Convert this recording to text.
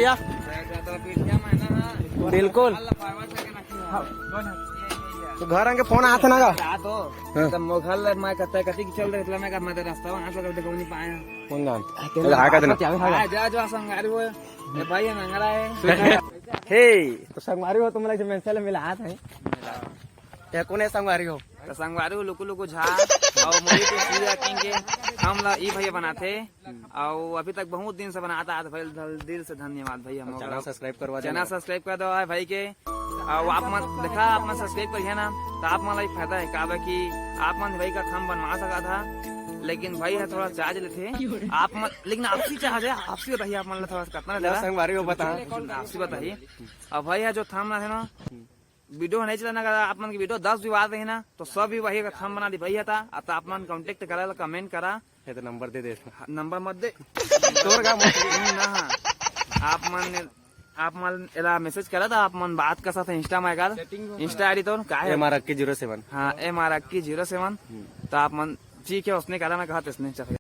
भैया बिल्कुल तो घर आके फोन आते ना का मोघल मैं कहता कति चल रहे मैं का मैं रास्ता वहां से देखो नहीं पाया फोन गान हाका देना जा जो संगारी वो भाई मंगरा है हे तो संगवारी हो तुम लोग मैं चले मिला हाथ है ये कौन है संगवारी हो तो संगवारी हो लुकु लुकु झा और मुझे तो सीधा किंगे हम ला ई भैया बनाते और अभी तक बहुत दिन से बनाता है भाई दिल से धन्यवाद भैया हम चैनल सब्सक्राइब करवा चैनल सब्सक्राइब कर दो भाई के और आप मन देखा आप मन सब्सक्राइब करिए ना तो आप मन एक फायदा है का कि आप मन भाई का खाम बनवा सका था लेकिन भाई है थोड़ा चार्ज लेते आप मन लेकिन आपसी चार्ज है आपसी बताइए आप मन थोड़ा कितना लेगा संगवारी हो बता आपसी बताइए और भाई है जो थाम ना थे ना वीडियो नहीं चलाना का आप मन की वीडियो 10 भी आते हैं ना तो सब भी वही का थंब बना दी भैया था अब तो आप मन कांटेक्ट करा कमेंट करा ये तो नंबर दे नंबर मत दे तोर का ना आप मन एला मैसेज करा था आप मन बात कर सकते इंस्टा में इंस्टा आईडी तो का है MR 07 हाँ MR 07 तो आप मन ठीक है उसने करा मैं कहा इसने